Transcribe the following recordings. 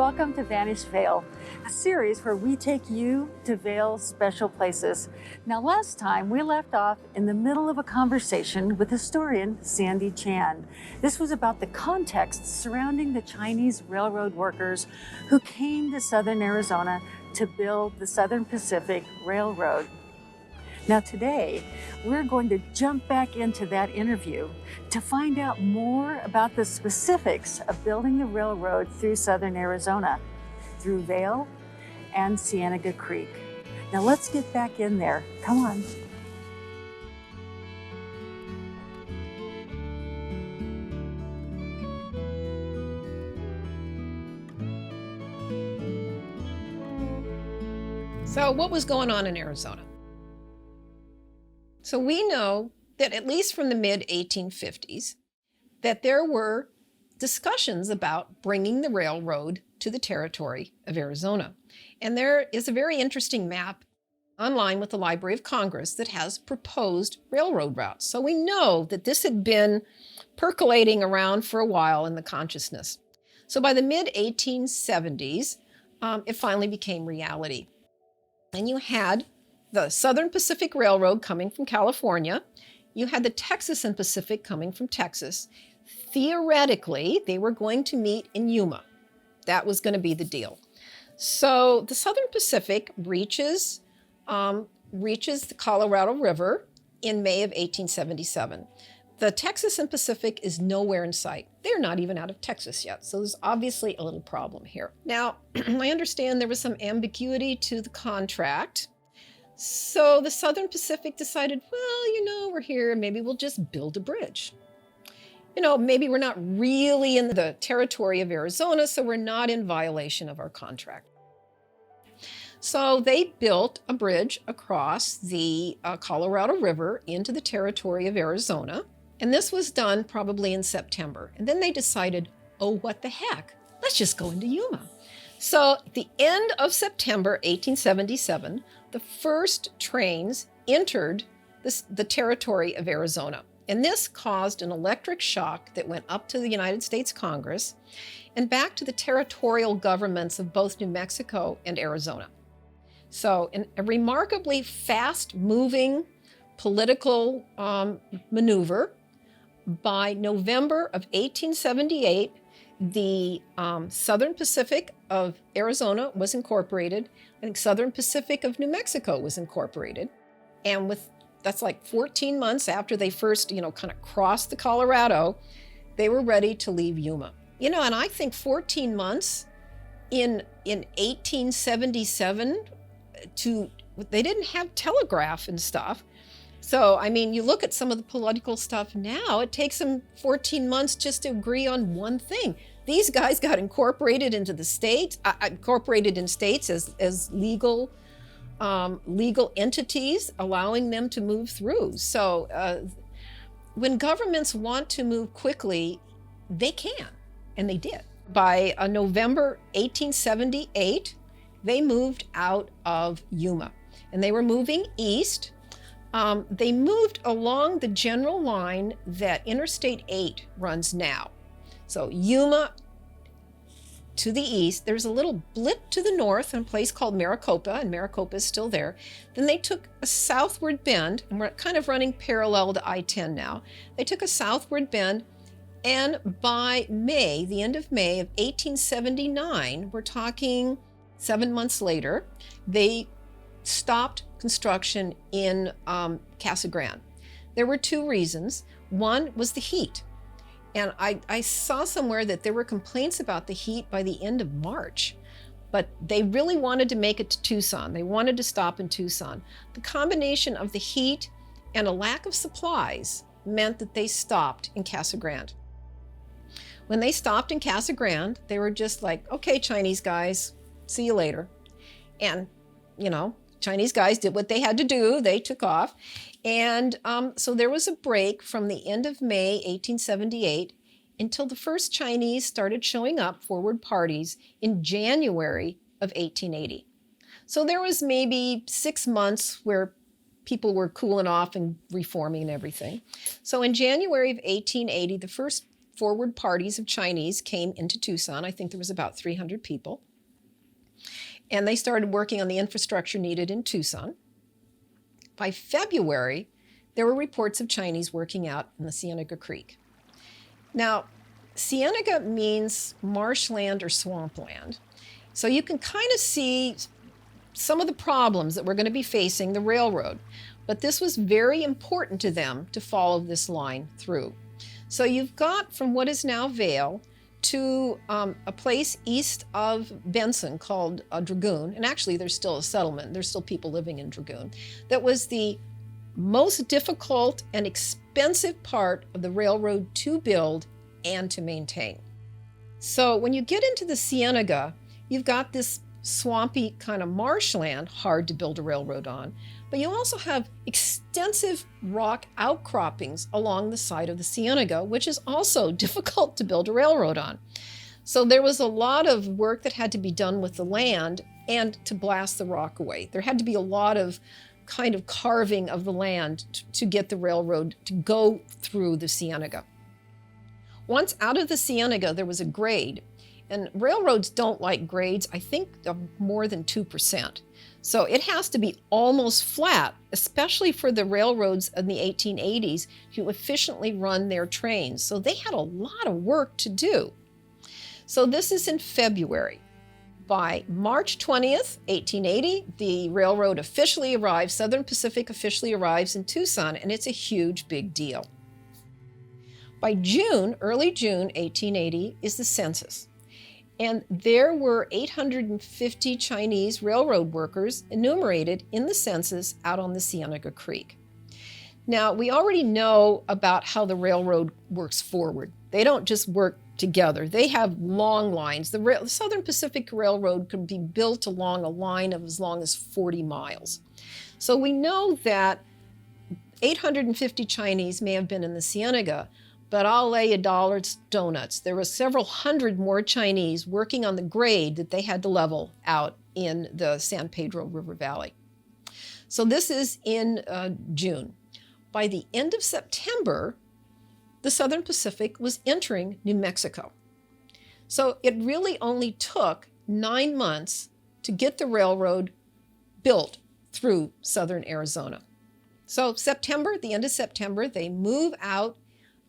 welcome to Vanished Vail, a series where we take you to Vail's special places. Now, last time we left off in the middle of a conversation with historian Sandy Chan. This was about the context surrounding the Chinese railroad workers who came to southern Arizona to build the Southern Pacific Railroad. Now today, we're going to jump back into that interview to find out more about the specifics of building the railroad through southern Arizona, through Vail and CIENEGA Creek. Now let's get back in there. Come on. So what was going on in Arizona? So we know that at least from the mid-1850s, that there were discussions about bringing the railroad to the territory of Arizona. And there is a very interesting map online with the Library of Congress that has proposed railroad routes. So we know that this had been percolating around for a while in the consciousness. So by the mid-1870s, it finally became reality. And you had the Southern Pacific Railroad coming from California. You had the Texas and Pacific coming from Texas. Theoretically, they were going to meet in Yuma. That was going to be the deal. So the Southern Pacific reaches the Colorado River in May of 1877. The Texas and Pacific is nowhere in sight. They're not even out of Texas yet. So there's obviously a little problem here. Now, I understand there was some ambiguity to the contract. So the Southern Pacific decided, well, we're here, maybe we'll just build a bridge. Maybe we're not really in the territory of Arizona, so we're not in violation of our contract. So they built a bridge across the Colorado River into the territory of Arizona. And this was done probably in September. And then they decided, oh, what the heck? Let's just go into Yuma. So at the end of September 1877, the first trains entered the territory of Arizona. And this caused an electric shock that went up to the United States Congress and back to the territorial governments of both New Mexico and Arizona. So in a remarkably fast-moving political maneuver, by November of 1878, the Southern Pacific of Arizona was incorporated. I think Southern Pacific of New Mexico was incorporated. And that's like 14 months after they first, kind of crossed the Colorado, they were ready to leave Yuma. And I think 14 months in 1877 they didn't have telegraph and stuff. So, you look at some of the political stuff now, it takes them 14 months just to agree on one thing. These guys got incorporated into the states, incorporated in states as legal entities, allowing them to move through. So when governments want to move quickly, they can, and they did. By November 1878, they moved out of Yuma, and they were moving east. They moved along the general line that Interstate 8 runs now. So Yuma to the east, there's a little blip to the north in a place called Maricopa, and Maricopa is still there. Then they took a southward bend, and we're kind of running parallel to I-10 now. They took a southward bend, and by May, the end of May of 1879, we're talking 7 months later, they stopped construction in Casa Grande. There were two reasons. One was the heat. And I saw somewhere that there were complaints about the heat by the end of March, but they really wanted to make it to Tucson. They wanted to stop in Tucson. The combination of the heat and a lack of supplies meant that they stopped in Casa Grande. When they stopped in Casa Grande, they were just like, okay, Chinese guys, see you later. And, Chinese guys did what they had to do. They took off. And so there was a break from the end of May 1878 until the first Chinese started showing up, forward parties, in January of 1880. So there was maybe 6 months where people were cooling off and reforming and everything. So in January of 1880, the first forward parties of Chinese came into Tucson. I think there was about 300 people. And they started working on the infrastructure needed in Tucson. By February, there were reports of Chinese working out in the CIENEGA Creek. Now, CIENEGA means marshland or swampland. So you can kind of see some of the problems that we're going to be facing the railroad. But this was very important to them to follow this line through. So you've got from what is now Vail to a place east of Benson called Dragoon, and actually there's still a settlement, there's still people living in Dragoon, that was the most difficult and expensive part of the railroad to build and to maintain. So when you get into the CIENEGA, you've got this swampy kind of marshland, hard to build a railroad on, but you also have extensive rock outcroppings along the side of the CIENEGA, which is also difficult to build a railroad on. So there was a lot of work that had to be done with the land and to blast the rock away. There had to be a lot of kind of carving of the land to get the railroad to go through the CIENEGA. Once out of the CIENEGA, there was a grade, and railroads don't like grades, I think, of more than 2%. So it has to be almost flat, especially for the railroads in the 1880s to efficiently run their trains. So they had a lot of work to do. So this is in February. By March 20th, 1880, the railroad officially arrives, Southern Pacific officially arrives in Tucson, and it's a huge, big deal. By June, early June 1880, is the census. And there were 850 Chinese railroad workers enumerated in the census out on the CIENEGA Creek. Now, we already know about how the railroad works forward. They don't just work together. They have long lines. The Southern Pacific Railroad could be built along a line of as long as 40 miles. So we know that 850 Chinese may have been in the CIENEGA, but I'll lay $1 donuts. There were several hundred more Chinese working on the grade that they had to level out in the San Pedro River Valley. So this is in June. By the end of September, the Southern Pacific was entering New Mexico. So it really only took 9 months to get the railroad built through southern Arizona. So September, the end of September, they move out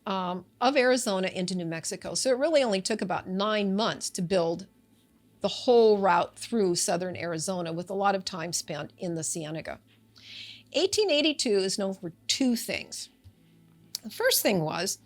of Arizona into New Mexico. So it really only took about 9 months to build the whole route through southern Arizona with a lot of time spent in the CIENEGA. 1882 is known for two things. The first thing was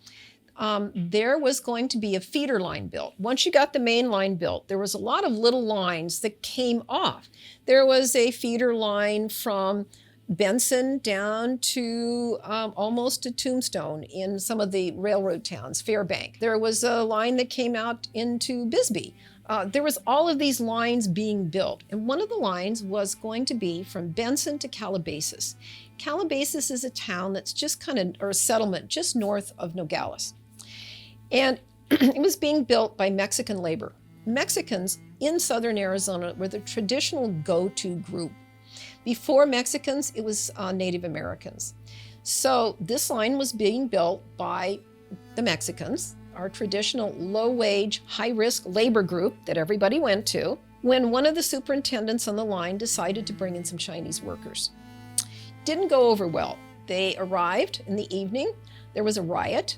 there was going to be a feeder line built. Once you got the main line built, there was a lot of little lines that came off. There was a feeder line from Benson down to almost to Tombstone in some of the railroad towns, Fairbank. There was a line that came out into Bisbee. There was all of these lines being built, and one of the lines was going to be from Benson to Calabasas. Calabasas is a town that's just or a settlement just north of Nogales. And it was being built by Mexican labor. Mexicans in southern Arizona were the traditional go-to group. Before Mexicans, it was Native Americans. So this line was being built by the Mexicans, our traditional low-wage, high-risk labor group that everybody went to, when one of the superintendents on the line decided to bring in some Chinese workers. Didn't go over well. They arrived in the evening. There was a riot.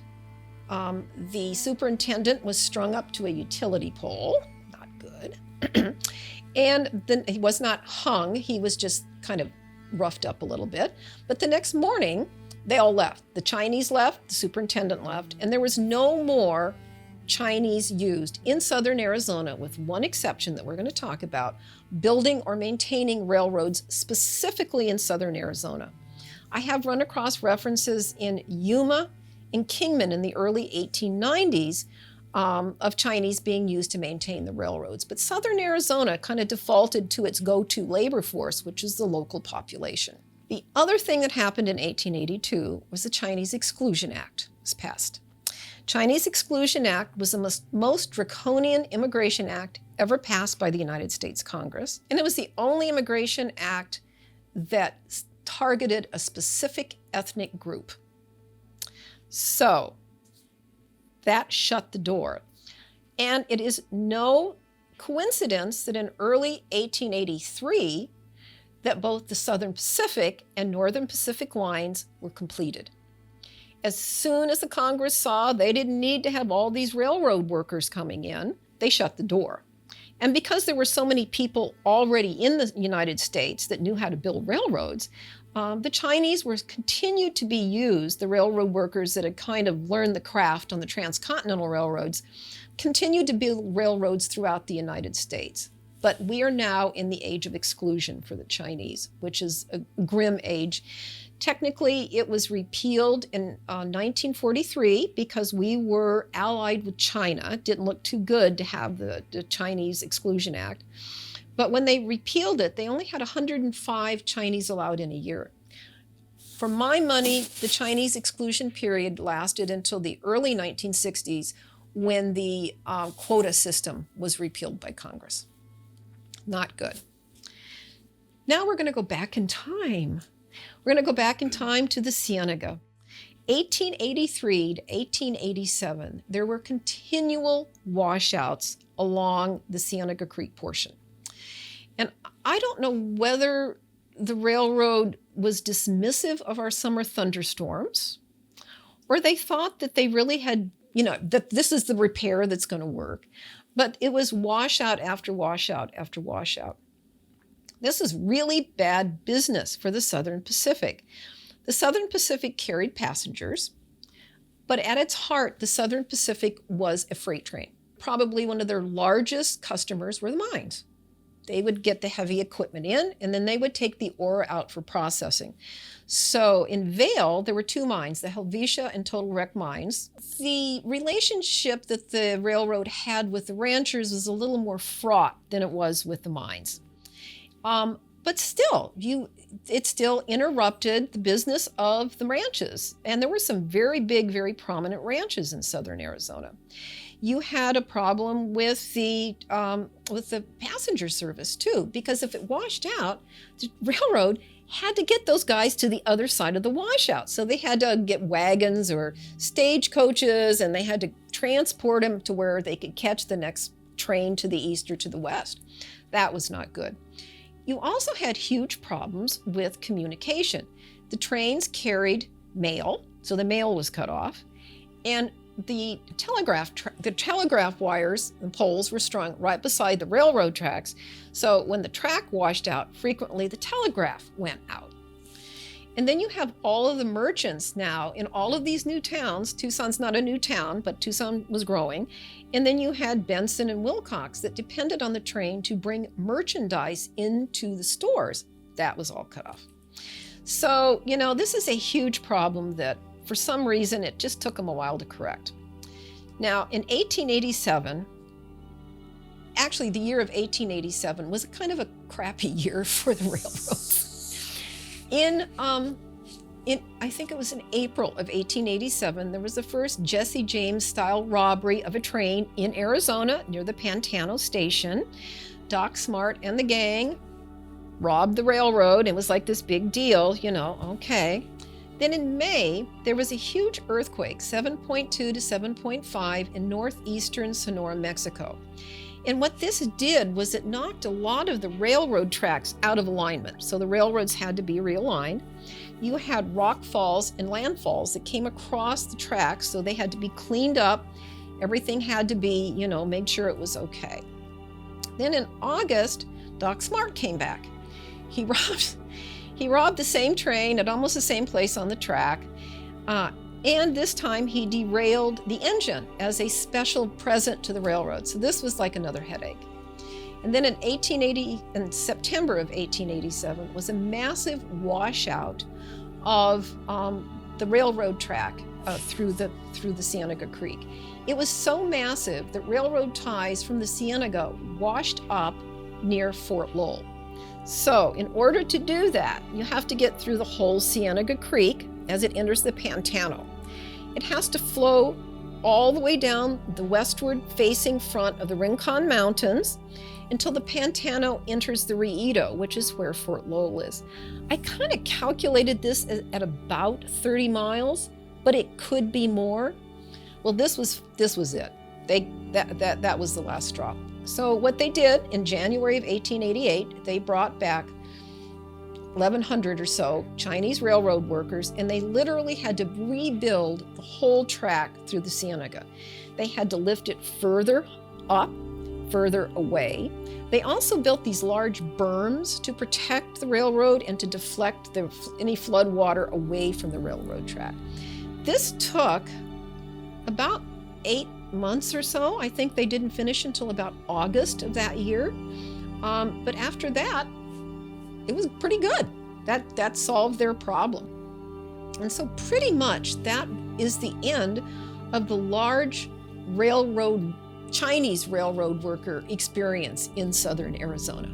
The superintendent was strung up to a utility pole. Not good. And then he was not hung. He was just kind of roughed up a little bit. But the next morning, they all left. The Chinese left, the superintendent left, and there was no more Chinese used in southern Arizona, with one exception that we're going to talk about, building or maintaining railroads specifically in southern Arizona. I have run across references in Yuma and Kingman in the early 1890s of Chinese being used to maintain the railroads. But southern Arizona kind of defaulted to its go-to labor force, which is the local population. The other thing that happened in 1882 was the Chinese Exclusion Act was passed. Chinese Exclusion Act was the most draconian immigration act ever passed by the United States Congress, and it was the only immigration act that targeted a specific ethnic group. So, That shut the door. And it is no coincidence that in early 1883, that both the Southern Pacific and Northern Pacific lines were completed. As soon as the Congress saw they didn't need to have all these railroad workers coming in, they shut the door. And because there were so many people already in the United States that knew how to build railroads, the Chinese continued to be used, the railroad workers that had kind of learned the craft on the transcontinental railroads, continued to build railroads throughout the United States. But we are now in the age of exclusion for the Chinese, which is a grim age. Technically, it was repealed in 1943 because we were allied with China. It didn't look too good to have the Chinese Exclusion Act. But when they repealed it, they only had 105 Chinese allowed in a year. For my money, the Chinese exclusion period lasted until the early 1960s when the quota system was repealed by Congress. Not good. Now we're going to go back in time. We're going to go back in time to the CIENEGA. 1883 to 1887, there were continual washouts along the CIENEGA Creek portion. And I don't know whether the railroad was dismissive of our summer thunderstorms, or they thought that they really had, that this is the repair that's going to work. But it was washout after washout after washout. This is really bad business for the Southern Pacific. The Southern Pacific carried passengers, but at its heart, the Southern Pacific was a freight train. Probably one of their largest customers were the mines. They would get the heavy equipment in, and then they would take the ore out for processing. So in Vail, there were two mines, the Helvetia and Total Wreck mines. The relationship that the railroad had with the ranchers was a little more fraught than it was with the mines. But still, it still interrupted the business of the ranches. And there were some very big, very prominent ranches in southern Arizona. You had a problem with the passenger service too, because if it washed out, the railroad had to get those guys to the other side of the washout. So they had to get wagons or stagecoaches, and they had to transport them to where they could catch the next train to the east or to the west. That was not good. You also had huge problems with communication. The trains carried mail, so the mail was cut off, and the telegraph wires and poles were strung right beside the railroad tracks. So when the track washed out, frequently the telegraph went out. And then you have all of the merchants now in all of these new towns. Tucson's not a new town, but Tucson was growing. And then you had Benson and Wilcox that depended on the train to bring merchandise into the stores. That was all cut off. So, this is a huge problem that for some reason it just took them a while to correct. Now, in 1887, actually the year of 1887 was kind of a crappy year for the railroads. I think it was in April of 1887, there was the first Jesse James style robbery of a train in Arizona near the Pantano station. Doc Smart and the gang robbed the railroad. It was like this big deal, okay. Then in May, there was a huge earthquake, 7.2 to 7.5 in northeastern Sonora, Mexico. And what this did was it knocked a lot of the railroad tracks out of alignment. So the railroads had to be realigned. You had rock falls and landfalls that came across the tracks, so they had to be cleaned up. Everything had to be, made sure it was okay. Then in August, Doc Smart came back. He robbed the same train at almost the same place on the track. And this time he derailed the engine as a special present to the railroad. So this was like another headache. And then in September of 1887 was a massive washout of the railroad track through the CIENEGA Creek. It was so massive that railroad ties from the CIENEGA washed up near Fort Lowell. So in order to do that, you have to get through the whole CIENEGA Creek as it enters the Pantano. It has to flow all the way down the westward facing front of the Rincon Mountains until the Pantano enters the Riedo, which is where Fort Lowell is. I kind of calculated this at about 30 miles, but it could be more. Well, this was it. That was the last straw. So what they did in January of 1888, they brought back 1,100 or so Chinese railroad workers, and they literally had to rebuild the whole track through the Cienega. They had to lift it further up, further away. They also built these large berms to protect the railroad and to deflect any flood water away from the railroad track. This took about 8 months or so. I think they didn't finish until about August of that year. But after that, it was pretty good. That solved their problem. And so pretty much that is the end of the large Chinese railroad worker experience in southern Arizona.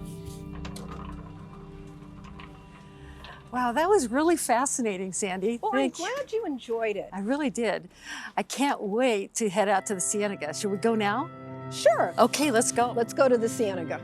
Wow, that was really fascinating, Sandy. Well, I'm glad you enjoyed it. I really did. I can't wait to head out to the Cienega. Should we go now? Sure. Okay, let's go. Let's go to the Cienega.